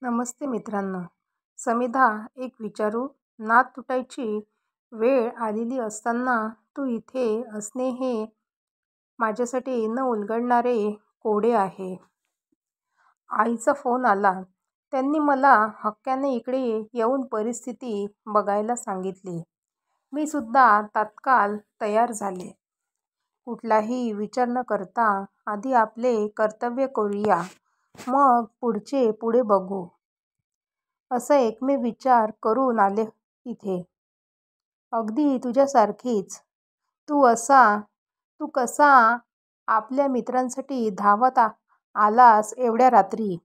नमस्ते मित्रांनो. समिधा, एक विचारू? नात तुटायची वेळ आलेली असताना तू इथे असणे हे माझ्यासाठी न उलगडणारे कोडे आहे. आईचा फोन आला. त्यांनी मला हक्काने इकडे येऊन परिस्थिती बघायला सांगितली. मी सुद्धा तात्काळ तयार झाले. कुठलाही विचार न करता आधी आपले कर्तव्य करूया, मग पुढचे पुढे बघू, असा एकमेव विचार करून आले इथे. अगदी तुझ्यासारखीच. तू कसा आपल्या मित्रांसाठी धावत आलास एवढ्या रात्री?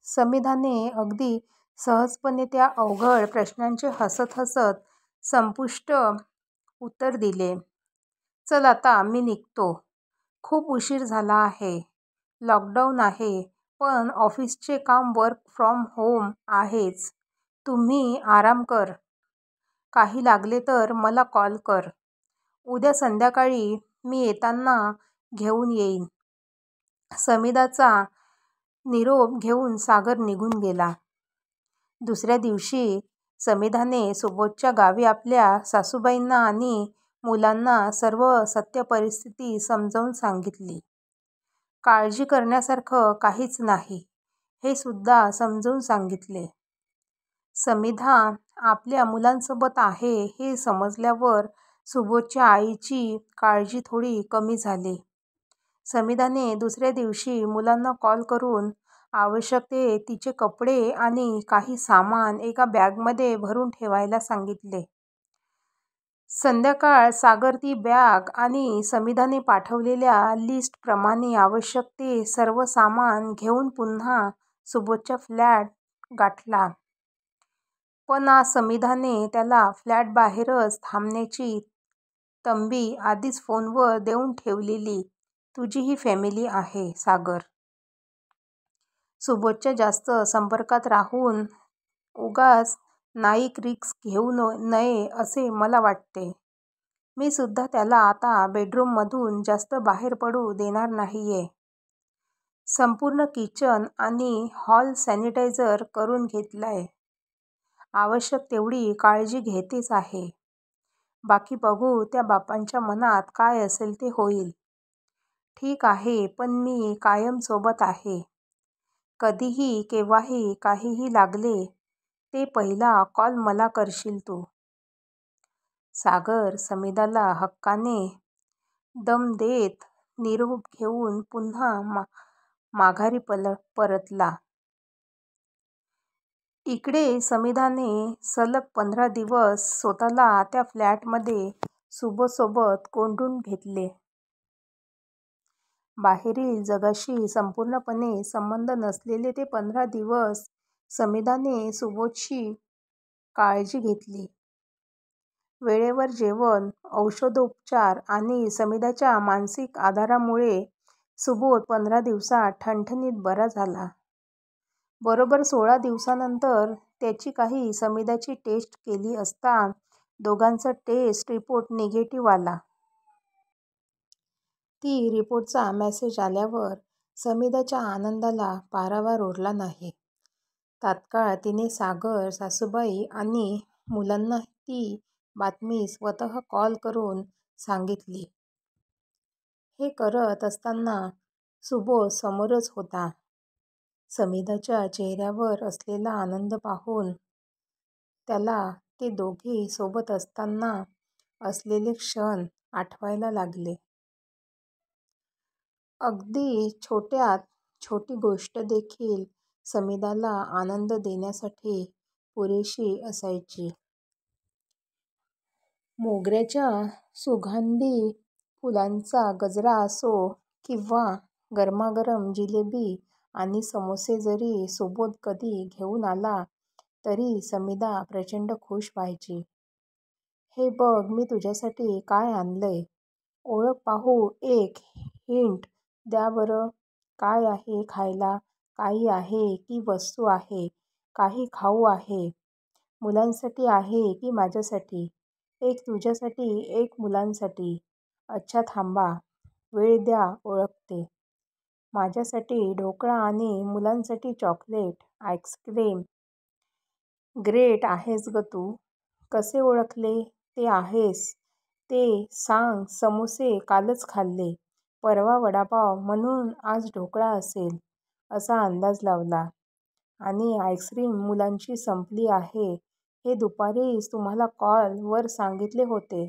समिधाने अगदी सहजपणे त्या अवघड प्रश्नांचे हसत हसत संपुष्ट उत्तर दिले. चल आता मी निघतो. खूप उशीर झाला आहे. लॉकडाऊन आहे, पण ऑफिसचे काम वर्क फ्रॉम होम आहेच. तुम्ही आराम कर. काही लागले तर मला कॉल कर. उद्या संध्याकाळी मी येताना घेऊन येईन. समिधाचा निरोप घेऊन सागर निघून गेला. दुसऱ्या दिवशी समिधाने सुबोधच्या गावी आपल्या सासूबाईंना आणि मुलांना सर्व सत्य परिस्थिती समजावून सांगितली. काळजी करण्यासारखं काहीच नाही हे सुद्धा समजावून सांगितले. समिधा आपल्या मुलांसोबत आहे हे समजल्यावर सुबोधच्या आईची काळजी थोडी कमी झाली. समिधाने दुसऱ्या दिवशी मुलांना कॉल करून आवश्यक ते तिचे कपडे आणि काही सामान एका बॅगमध्ये भरून ठेवायला सांगितले. संध्याकाळ सागर ती बॅग आणि समिधाने पाठवलेल्या लिस्टप्रमाणे आवश्यक ते सर्व सामान घेऊन पुन्हा सुबोधचा फ्लॅट गाठला. पण आज समिधाने त्याला फ्लॅटबाहेरच थांबण्याची तंबी आधीच फोनवर देऊन ठेवलेली. तुझीही फॅमिली आहे सागर. सुबोधच्या जास्त संपर्कात राहून उगाच नाईक रिस्क घेऊ नये असे मला वाटते. मी सुद्धा त्याला आता बेडरूममधून जास्त बाहेर पडू देणार नाहीये. संपूर्ण किचन आणि हॉल सॅनिटायझर करून घेतलाय. आवश्यक तेवढी काळजी घेतेच आहे. बाकी बघू त्या बापांच्या मनात काय असेल ते होईल. ठीक आहे, पण मी कायम सोबत आहे. कधीही केव्हाही काहीही लागले ते पहिला कॉल मला करशील तू. सागर समिधाला हक्काने दम देत निरोप घेऊन पुन्हा माघारी परतला. इकडे समिधाने सलग 15 दिवस स्वतःला त्या फ्लॅटमध्ये सुबोधसोबत कोंडून घेतले. बाहेरील जगाशी संपूर्णपणे संबंध नसलेले ते 15 दिवस समिधाने सुबोधची काळजी घेतली. वेळेवर जेवण, औषधोपचार आणि समिधाच्या मानसिक आधारामुळे सुबोध 15 दिवसात ठणठणीत बरा झाला. बरोबर 16 दिवसानंतर त्याची काही समिधाची टेस्ट केली असता दोघांचा टेस्ट रिपोर्ट निगेटिव्ह आला. ती रिपोर्टचा मेसेज आल्यावर समिधाच्या आनंदाला पारावार उरला नाही. तात्काळ तिने सागर, सासूबाई आणि मुलांना ती बातमी स्वतः कॉल करून सांगितली. हे करत असताना सुबोध समोरच होता. समिधाच्या चेहऱ्यावर असलेला आनंद पाहून त्याला ते दोघे सोबत असताना असलेले क्षण आठवायला लागले. अगदी छोट्यात छोटी गोष्ट देखील समिधाला आनंद देण्यासाठी पुरेशी असायची. मोगऱ्याच्या सुगंधी फुलांचा गजरा असो किंवा गरमागरम जिलेबी आणि समोसे जरी सुबोध कधी घेऊन आला तरी समिधा प्रचंड खुश व्हायची. हे बघ मी तुझ्यासाठी काय आणलंय. ओळख पाहू, एक हिंट द्या बरं. काय आहे खायला? काही आहे की वस्तू आहे? काही खाऊ आहे? मुलांसाठी आहे की माझ्यासाठी? एक तुझ्यासाठी, एक मुलांसाठी. अच्छा थांबा, वेळ द्या, ओळखते. माझ्यासाठी ढोकळा आणि मुलांसाठी चॉकलेट, आईस्क्रीम. ग्रेट आहेस ग तू. कसे ओळखले ते आहेस ते सांग. समोसे कालच खाल्ले, परवा वडापाव, म्हणून आज ढोकळा असेल असा अंदाज लावला. आणि आईस्क्रीम मुलांची संपली आहे हे दुपारीच तुम्हाला कॉल वर सांगितले होते.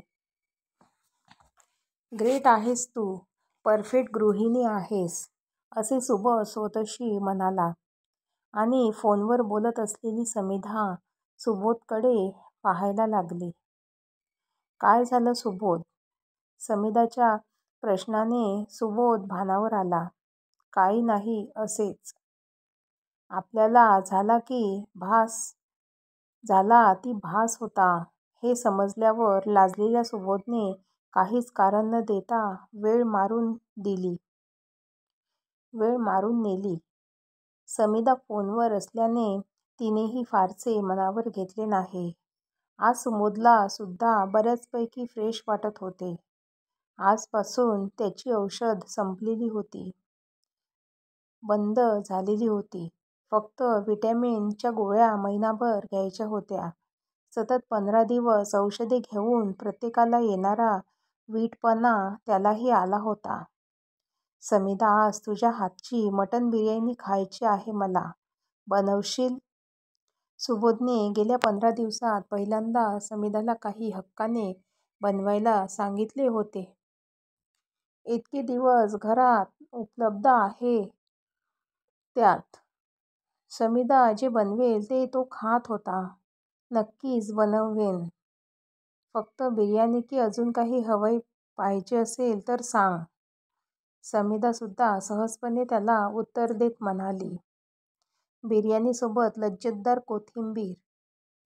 ग्रेट आहेस तू. परफेक्ट गृहिणी आहेस असे सुबोध स्वतःशी म्हणाला. आणि फोनवर बोलत असलेली समिधा सुबोधकडे पाहायला लागली. काय झालं सुबोध? समिधाच्या प्रश्नाने सुबोध भानावर आला. काही नाही, असेच. आपल्याला झाला ती भास होता हे समजल्यावर लाजलेल्या सुबोधने काहीच कारण न देता वेळ मारून नेली. समिधा फोनवर असल्याने तिनेही फारसे मनावर घेतले नाही. आज सुबोधला सुद्धा बऱ्याचपैकी फ्रेश वाटत होते. आजपासून त्याची औषध संपलेली होती, बंद झालेली होती. फक्त व्हिटॅमिनच्या गोळ्या महिनाभर घ्यायच्या होत्या. सतत 15 दिवस औषधे घेऊन प्रत्येकाला येणारा वीटपणा त्यालाही आला होता. समिधा, आज तुझ्या हातची मटण बिर्याणी खायची आहे मला. बनवशील? सुबोधने गेल्या 15 दिवसात पहिल्यांदा समिधाला काही हक्काने बनवायला सांगितले होते. इतके दिवस घरात उपलब्ध आहे त्यात. समिधा जे बनवेल ते तो खात होता. नक्कीच बनवेन. फक्त बिर्याणी की अजून काही हवंय पाहिजे असेल तर सांग. समिधा सुद्धा सहजपणे त्याला उत्तर देत म्हणाली. बिर्याणीसोबत लज्जतदार कोशिंबीर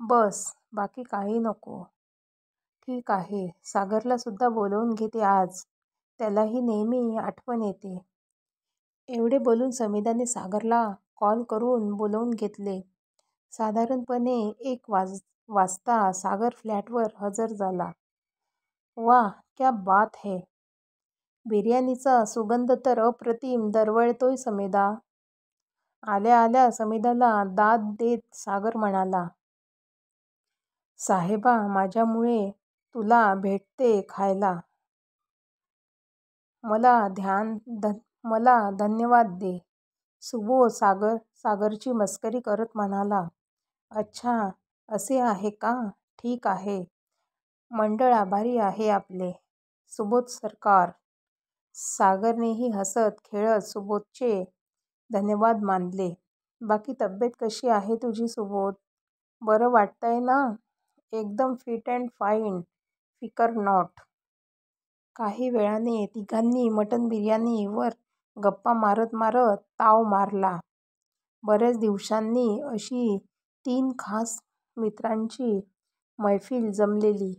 बस, बाकी काही नको. ठीक आहे, सागरला सुद्धा बोलवून घेते आज. त्यालाही नेहमी आठवण येते. एवढे बोलून समिधाने सागरला कॉल करून बोलवून घेतले. साधारणपणे 1 वाजता सागर फ्लॅटवर हजर झाला. वाह, क्या बात है. बिर्याणीचा सुगंध तर अप्रतिम दरवळतोय समिधा. आल्या आल्या समिधाला दाद देत सागर म्हणाला. साहेबा, माझ्यामुळे तुला भेटते खायला. मला धन्यवाद दे. सुबोध सागरची मस्करी करत म्हणाला. अच्छा, असे आहे का? ठीक आहे. मंडळ आभारी आहे आपले, सुबोध सरकार. सागरनेही हसत खेळत सुबोधचे धन्यवाद मानले. बाकी तब्येत कशी आहे तुझी सुबोध? बरं वाटतंय ना? एकदम फिट अँड फाईन, फिकर नॉट. काही वेळाने तिघांनी मटण बिर्याणीवर गप्पा मारत मारत ताव मारला. बऱ्याच दिवसांनी अशी 3 खास मित्रांची मैफिल जमलेली.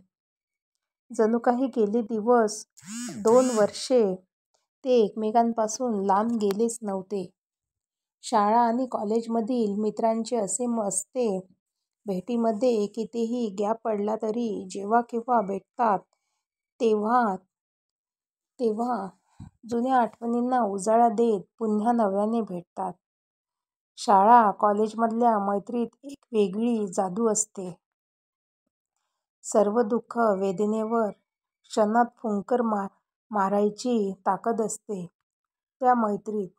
जणू काही गेले 2 वर्षे ते एकमेकांपासून लांब गेलेच नव्हते. शाळा आणि कॉलेजमधील मित्रांचे असे असते. भेटीमध्ये कितीही गॅप पडला तरी जेव्हा केव्हा भेटतात तेव्हा जुन्या आठवणींना उजाळा देत पुन्हा नव्याने भेटतात. शाळा कॉलेजमधल्या मैत्रीत एक वेगळी जादू असते. सर्व दुःख वेदनेवर क्षणात फुंकर मारायची ताकद असते त्या मैत्रीत.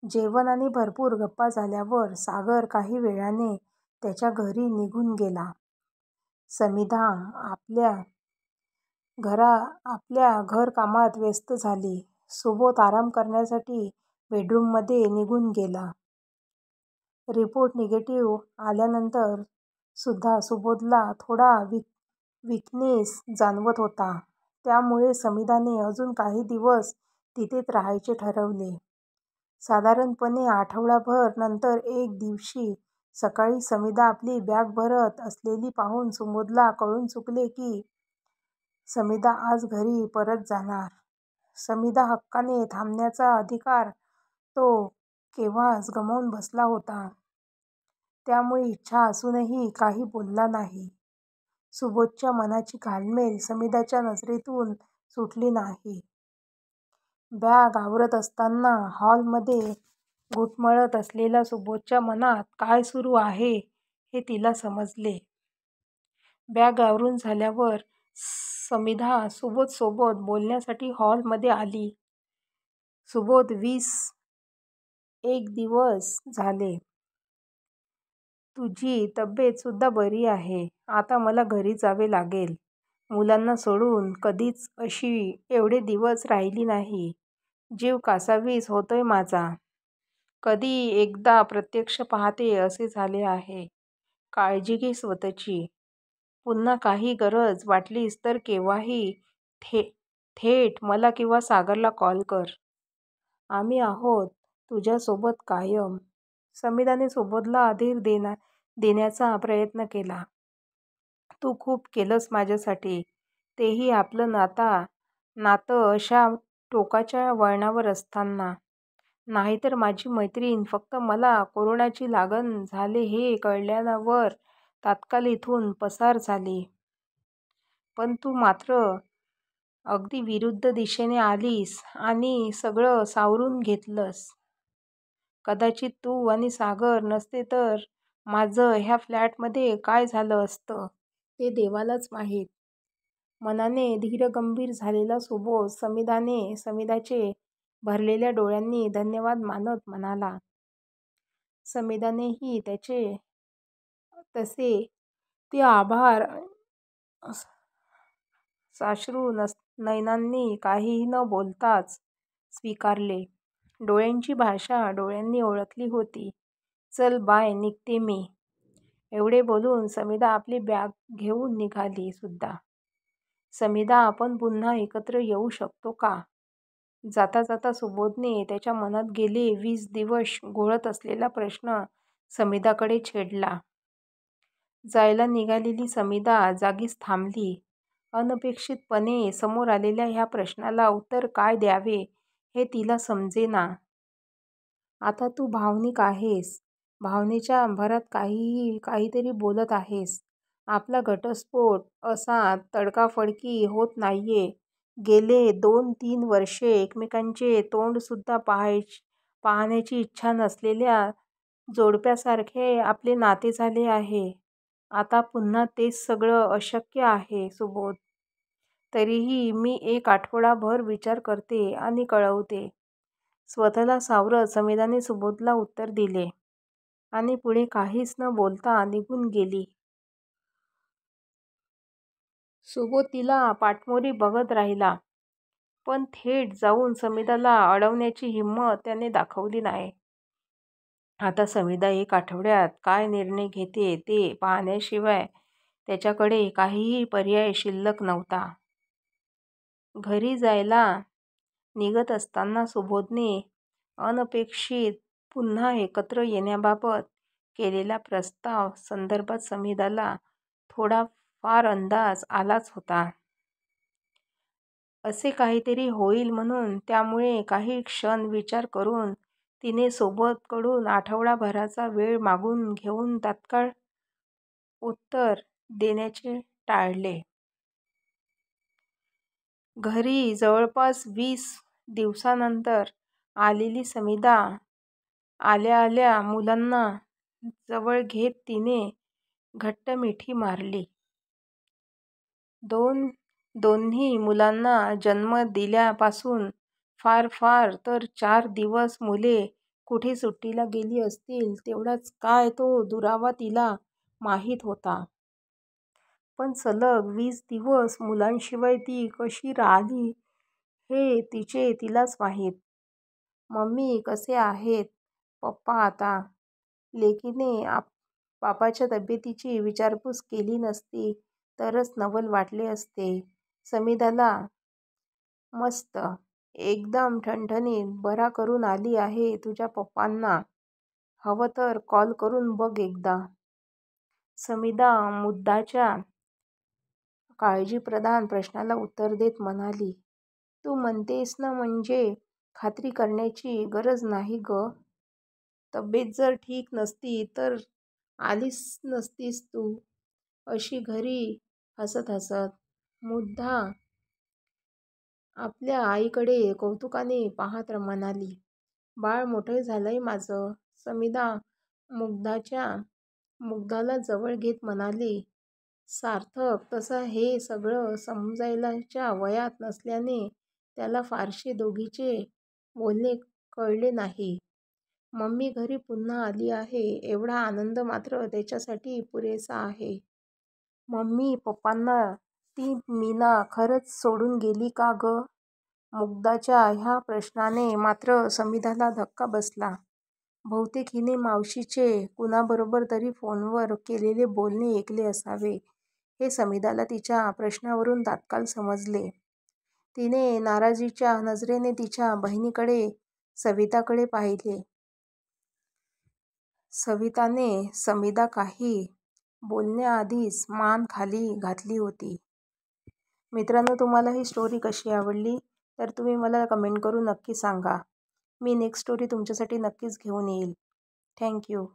जेवण आणि भरपूर गप्पा झाल्यावर सागर काही वेळाने त्याच्या घरी निघून गेला. समिधा आपल्या घरकामात व्यस्त झाली. सुबोध आराम करण्यासाठी बेडरूममध्ये निघून गेला. रिपोर्ट निगेटिव्ह आल्यानंतर सुद्धा सुबोधला थोडा वीकनेस जाणवत होता. त्यामुळे समिधाने अजून काही दिवस तिथेच राहायचे ठरवले. साधारणपणे आठवडाभर नंतर एक दिवशी सकाळी समिधा आपली बॅग भरत असलेली पाहून सुबोधला कळून चुकले की समिधा आज घरी परत जाणार. समिधा हक्काने थांबण्याचा अधिकार तो केव्हाच गमावून बसला होता. त्यामुळे इच्छा असूनही काही बोलला नाही. सुबोधच्या मनाची घालमेल समिधाच्या नजरेतून सुटली नाही. बॅग आवरत असताना हॉलमध्ये घुटमळत असलेल्या सुबोधच्या मनात काय सुरू आहे हे तिला समजले. बॅग आवरून झाल्यावर समिधा सुबोधसोबत बोलण्यासाठी हॉलमध्ये आली. सुबोध, 21 दिवस झाले. तुझी तब्येत सुद्धा बरी आहे. आता मला घरी जावे लागेल. मुलांना सोडून कधीच अशी एवढे दिवस राहिली नाही. जीव कासावीस होतोय माझा. कधी एकदा प्रत्यक्ष पाहते असे झाले आहे. काळजी घे स्वतःची. पुन्हा काही गरज वाटलीस तर केव्हाही थेट मला किंवा सागरला कॉल कर. आम्ही आहोत तुझ्यासोबत कायम. समिधाने सुबोधला धीर देण्याचा प्रयत्न केला. तू खूप केलंस माझ्यासाठी. तेही आपलं नातं अशा टोकाच्या वळणावर असताना. नाहीतर माझी मैत्रीण फक्त मला कोरोनाची लागण झाले हे कळल्यावर तात्काळ इथून पसार झाली. पण तू मात्र अगदी विरुद्ध दिशेने आलीस आणि सगळं सावरून घेतलंस. कदाचित तू आणि सागर नसते तर माझं ह्या फ्लॅटमध्ये काय झालं असतं ते देवालाच माहीत. मनाने धीरगंभीर झालेला सुबोध समिधाचे भरलेल्या डोळ्यांनी धन्यवाद मानत म्हणाला. समिधानेही त्याचे तसे ते आभार साश्रू नयनांनी काहीही न बोलताच स्वीकारले. डोळ्यांची भाषा डोळ्यांनी ओळखली होती. चल बाय, निघते मी. एवढे बोलून समिधा आपली बॅग घेऊन निघाली सुद्धा. समिधा, आपण पुन्हा एकत्र येऊ शकतो का? जाता जाता सुबोधने त्याच्या मनात गेले 20 दिवस घोळत असलेला प्रश्न समिधाकडे छेडला. जायला निघालेली समिधा जागीच थांबली. अनपेक्षितपणे समोर आलेल्या ह्या प्रश्नाला उत्तर काय द्यावे हे तिला समजेना. आता तू भावनिक आहेस. भावनेच्या भरात काहीतरी बोलत आहेस. आपला घटस्फोट असा तडकाफडकी होत नाहीये. गेले 2-3 वर्षे एकमेकांचे तोंड सुद्धा पाहण्याची इच्छा नसलेल्या जोडप्यासारखे आपले नाते झाले आहे. आता पुन्हा तेच सगळं अशक्य आहे सुबोध. तरीही मी 1 आठवडाभर विचार करते आणि कळवते. स्वतःला सावरत समिधाने सुबोधला उत्तर दिले आणि पुढे काहीच न बोलता निघून गेली. सुबोध तिला पाठमोरी बघत राहिला. पण थेट जाऊन समिधाला अडवण्याची हिंमत त्याने दाखवली नाही. आता समिधा 1 आठवड्यात काय निर्णय घेते ते पाहण्याशिवाय त्याच्याकडे काहीही पर्याय शिल्लक नव्हता. घरी जायला निघत असताना सुबोधने अनपेक्षित पुन्हा एकत्र येण्याबाबत केलेल्या प्रस्ताव संदर्भात समिधाला थोडाफार अंदाज आलाच होता. असे काहीतरी होईल म्हणून. त्यामुळे काही क्षण विचार करून तिने सुबोधकडून आठवडाभराचा वेळ मागून घेऊन तात्काळ उत्तर देण्याचे टाळले. घरी जवळपास 20 दिवसांनंतर आलेली समिधा आल्या आल्या मुलांना जवळ घेत तिने घट्ट मिठी मारली. दोन्ही मुलांना जन्म दिल्यापासून फार तर 4 दिवस मुले कुठे सुट्टीला गेली असतील तेवढाच काय तो दुरावा तिला माहीत होता. पण सलग 20 दिवस मुलांशिवाय ती कशी राहिली हे तिलाच माहीत. मम्मी कसे आहेत पप्पा आता? लेकीने बापाच्या तब्येतीची विचारपूस केली नसती तरच नवल वाटले असते. समिधाला मस्त एकदम ठणठणीत बरा करून आली आहे तुझ्या पप्पांना. हवं तर कॉल करून बघ एकदा. समिधा मुद्दाच्या काळजीप्रधान प्रश्नाला उत्तर देत म्हणाली. तू म्हणतेस ना म्हणजे खात्री करण्याची गरज नाही ग. तब्येत जर ठीक नसती तर आलीच नसतीस तू अशी घरी हसत हसत. मुद्दा आपल्या आईकडे कौतुकाने पाहत म्हणाली. बाळ मोठे झालंय माझं. समिधा मुग्धाला जवळ घेत म्हणाली. सार्थक तसं हे सगळं समजायच्या वयात नसल्याने त्याला फारसे दोघीचे बोलणे कळले नाही. मम्मी घरी पुन्हा आली आहे एवढा आनंद मात्र त्याच्यासाठी पुरेसा आहे. मम्मी पप्पांना ती मीना खरंच सोडून गेली का गं? मुग्धाच्या ह्या प्रश्नाने मात्र समिधाला धक्का बसला. बहुतेक हिने मावशीचे कुणाबरोबर तरी फोनवर केलेले बोलणे ऐकले असावे हे समिधाला तिच्या प्रश्नावरून तात्काळ समजले. तिने नाराजीच्या नजरेने तिच्या बहिणीकडे सविताकडे पाहिले. सविताने समिधा काही बोलण्याआधीच मान खाली घातली होती. मित्रांनो, तुम्हाला ही स्टोरी कशी आवडली तर तुम्ही मला कमेंट करून नक्की सांगा. मी नेक्स्ट स्टोरी तुमच्यासाठी नक्कीच घेऊन येईल. थँक्यू.